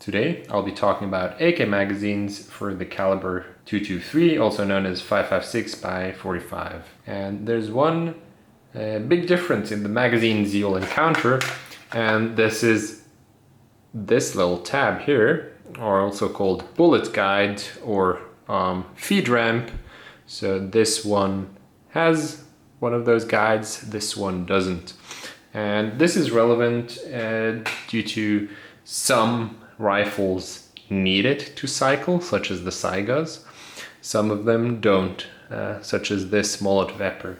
Today I'll be talking about AK magazines for the caliber 223, also known as 5.56 by 45. And there's one big difference in the magazines you'll encounter, and this is this little tab here, or also called bullet guide or feed ramp. So this one has one of those guides, this one doesn't. And this is relevant due to some rifles need it to cycle, such as the Saigas. Some of them don't, such as this Molotov Epper.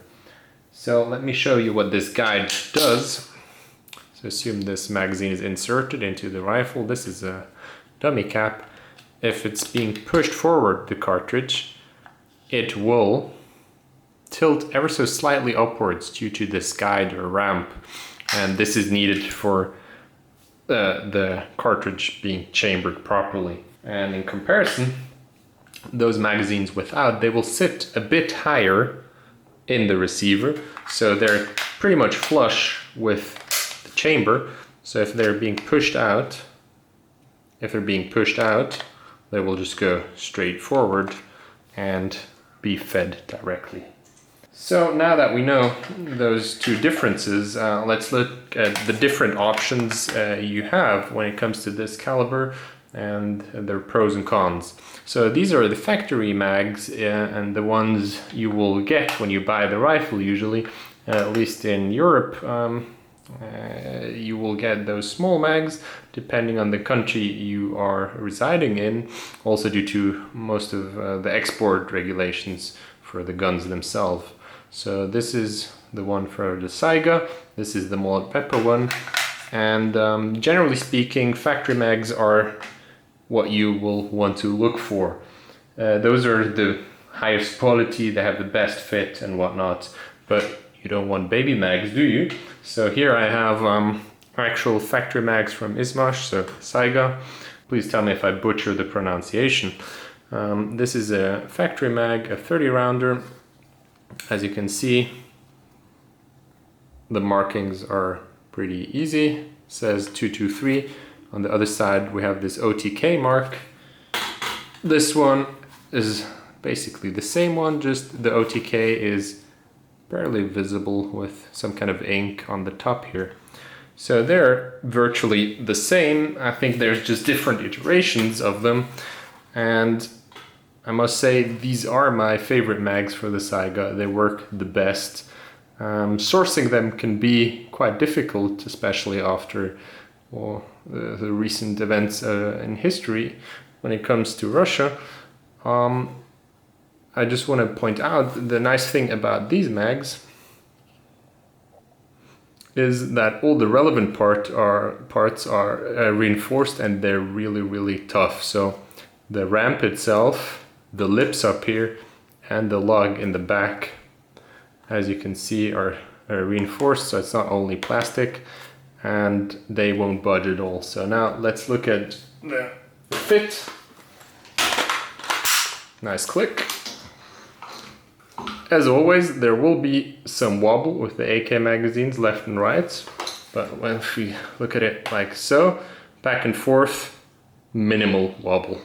So let me show you what this guide does. So assume this magazine is inserted into the rifle. This is a dummy cap. If it's being pushed forward, the cartridge, it will tilt ever so slightly upwards due to this guide or ramp. And this is needed for the cartridge being chambered properly. And in comparison, those magazines without, they will sit a bit higher in the receiver, so they're pretty much flush with the chamber. So if they're being pushed out, they will just go straight forward and be fed directly. So now that we know those two differences, let's look at the different options you have when it comes to this caliber and their pros and cons. So these are the factory mags and the ones you will get when you buy the rifle usually, at least in Europe. You will get those small mags depending on the country you are residing in, also due to most of the export regulations for the guns themselves. So this is the one for the Saiga, this is the Molotov Epper one, and generally speaking, factory mags are what you will want to look for. Those are the highest quality, they have the best fit and whatnot, but you don't want baby mags, do you? So here I have actual factory mags from Izmash, so Saiga. Please tell me if I butcher the pronunciation. This is a factory mag, a 30 rounder. As you can see, the markings are pretty easy. It says 223. On the other side we have this OTK mark. This one is basically the same one, just the OTK is barely visible with some kind of ink on the top here. So they're virtually the same. I think there's just different iterations of them, and I must say these are my favorite mags for the Saiga. They work the best. Sourcing them can be quite difficult, especially after the recent events in history when it comes to Russia. I just want to point out the nice thing about these mags is that all the relevant parts are reinforced, and they're really tough. So the ramp itself, the lips up here, and the lug in the back, as you can see, are reinforced, so it's not only plastic, and they won't budge at all. So now let's look at the fit. Nice click. As always, there will be some wobble with the AK magazines left and right, but if we look at it like so, back and forth, minimal wobble.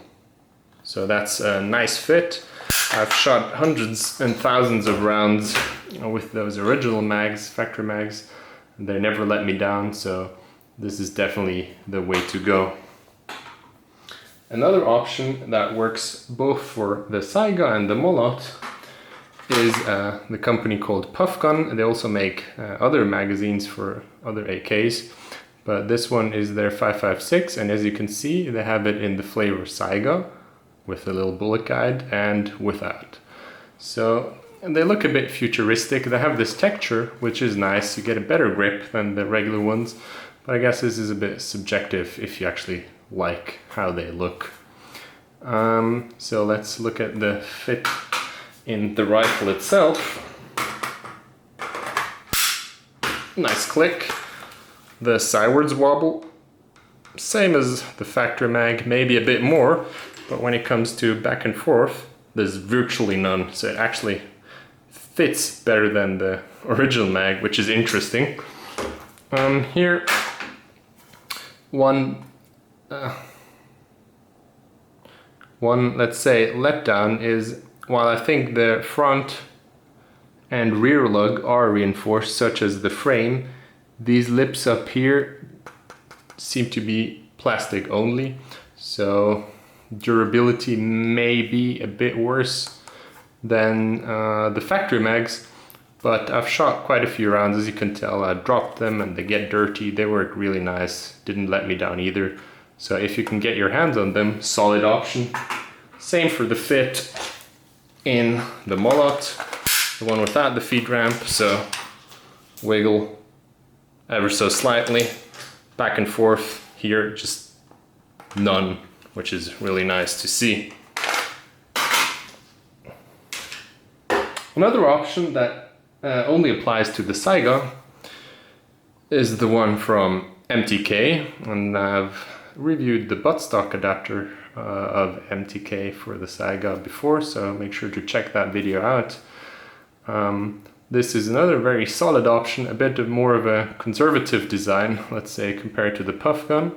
So that's a nice fit. I've shot hundreds and thousands of rounds with those original mags, factory mags, and they never let me down, so this is definitely the way to go. Another option that works both for the Saiga and the Molot is the company called PufGun. They also make other magazines for other AKs, but this one is their 5.56, and as you can see, they have it in the flavor Saiga, with a little bullet guide, and without. So they look a bit futuristic. They have this texture, which is nice. You get a better grip than the regular ones, but I guess this is a bit subjective if you actually like how they look. So let's look at the fit in the rifle itself. Nice click. The sidewards wobble, same as the factory mag, maybe a bit more, but when it comes to back and forth, there's virtually none, so it actually fits better than the original mag, which is interesting. Here, one One, let's say, letdown is, while I think the front and rear lug are reinforced, such as the frame, these lips up here seem to be plastic only, so durability may be a bit worse than the factory mags, but I've shot quite a few rounds, as you can tell. I dropped them and they get dirty. They work really nice, didn't let me down either. So if you can get your hands on them, solid option. Same for the fit in the mullet, the one without the feed ramp, so wiggle ever so slightly, back and forth. Here, just none, which is really nice to see. Another option that only applies to the Saiga is the one from MTK, and I've reviewed the buttstock adapter of MTK for the Saiga before, so make sure to check that video out. This is another very solid option, a bit more of a conservative design, let's say, compared to the PufGun,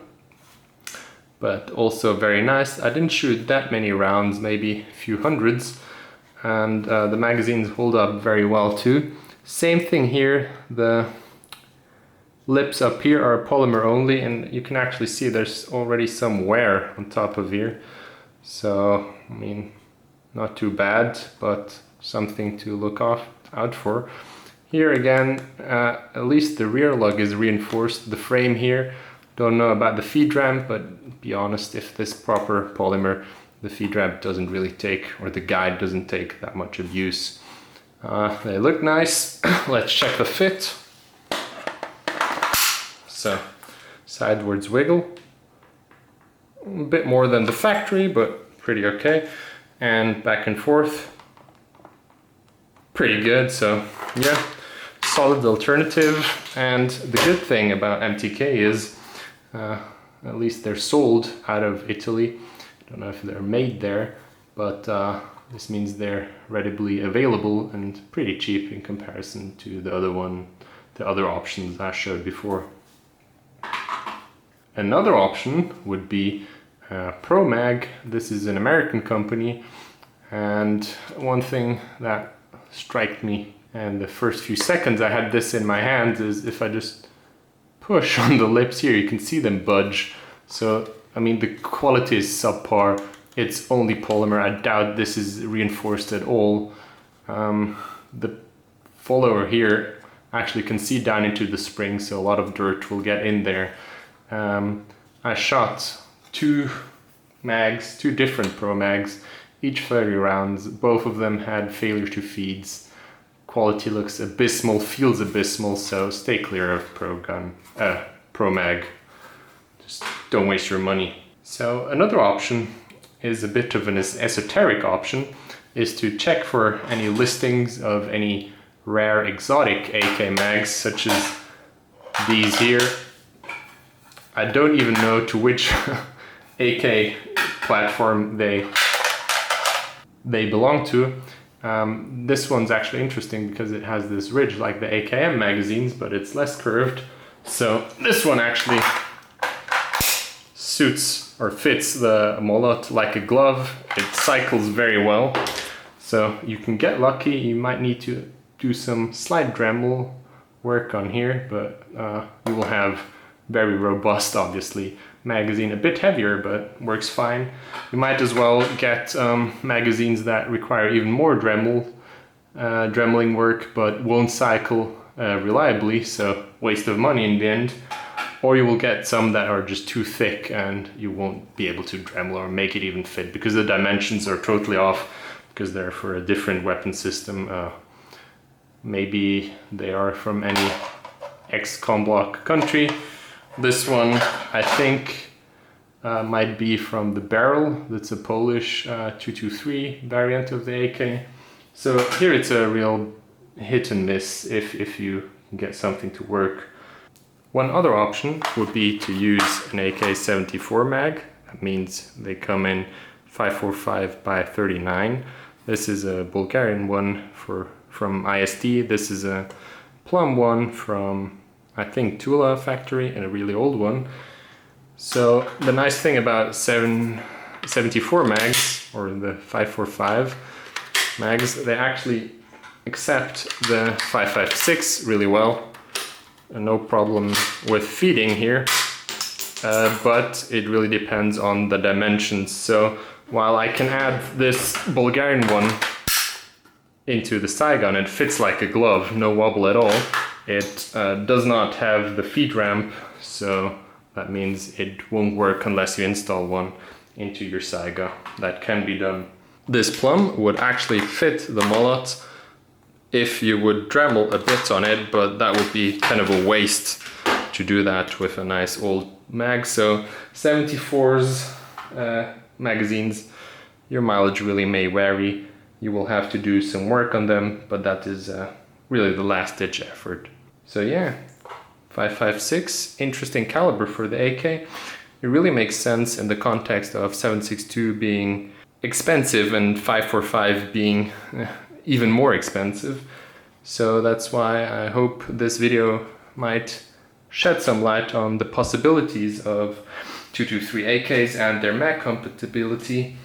but also very nice. I didn't shoot that many rounds, maybe a few hundreds, and the magazines hold up very well too. Same thing here, the lips up here are polymer only, and you can actually see there's already some wear on top of here. So, I mean, not too bad, but something to look out for. Here again, at least the rear lug is reinforced. The frame here, don't know about the feed ramp, but be honest, if this proper polymer, the feed ramp doesn't really take, or the guide doesn't take that much abuse. They look nice. Let's check the fit. So, sidewards wiggle. A bit more than the factory, but pretty okay. And back and forth. Pretty good, so yeah, solid alternative. And the good thing about MTK is, at least they're sold out of Italy. I don't know if they're made there, but this means they're readily available and pretty cheap in comparison to the other options I showed before. Another option would be ProMag. This is an American company, and one thing that struck me in the first few seconds I had this in my hands is if I just push on the lips here, you can see them budge. So, I mean, the quality is subpar. It's only polymer. I doubt this is reinforced at all. The follower here actually can see down into the spring, so a lot of dirt will get in there. I shot two different Pro Mags, each 30 rounds. Both of them had failure to feeds. Quality looks abysmal, feels abysmal, so stay clear of Pro Mag. Just don't waste your money. So another option is a bit of an esoteric option, is to check for any listings of any rare exotic AK mags, such as these here. I don't even know to which AK platform they belong to. This one's actually interesting because it has this ridge like the AKM magazines, but it's less curved. So this one actually suits or fits the mullet like a glove. It cycles very well. So you can get lucky. You might need to do some slight Dremel work on here, but you will have very robust, obviously, magazine, a bit heavier, but works fine. You might as well get magazines that require even more dremeling work, but won't cycle reliably, so waste of money in the end. Or you will get some that are just too thick and you won't be able to Dremel or make it even fit because the dimensions are totally off, because they're for a different weapon system. Maybe they are from any ex-com block country. This one, I think, might be from the barrel. That's a Polish 223 variant of the AK. So here it's a real hit and miss if you can get something to work. One other option would be to use an AK74 mag. That means they come in 545 by 39. This is a Bulgarian one from ISD. This is a Plum one from, I think, Tula factory, and a really old one. So the nice thing about AK74 Mags, or the 545 Mags, they actually accept the 556 really well. No problem with feeding here, but it really depends on the dimensions. So while I can add this Bulgarian one into the Saigon, it fits like a glove, no wobble at all. It does not have the feed ramp, so that means it won't work unless you install one into your Saiga. That can be done. This plum would actually fit the mullet if you would Dremel a bit on it, but that would be kind of a waste to do that with a nice old mag. So 74's magazines, your mileage really may vary. You will have to do some work on them, but that is really the last ditch effort. So yeah, 556, interesting caliber for the AK. It really makes sense in the context of 762 being expensive and 545 being even more expensive. So that's why I hope this video might shed some light on the possibilities of 223 AKs and their mag compatibility.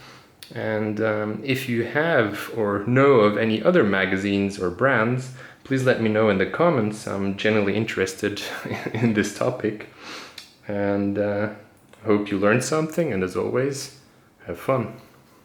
And if you have or know of any other magazines or brands, please let me know in the comments. I'm genuinely interested in this topic. And hope you learned something, and as always, have fun.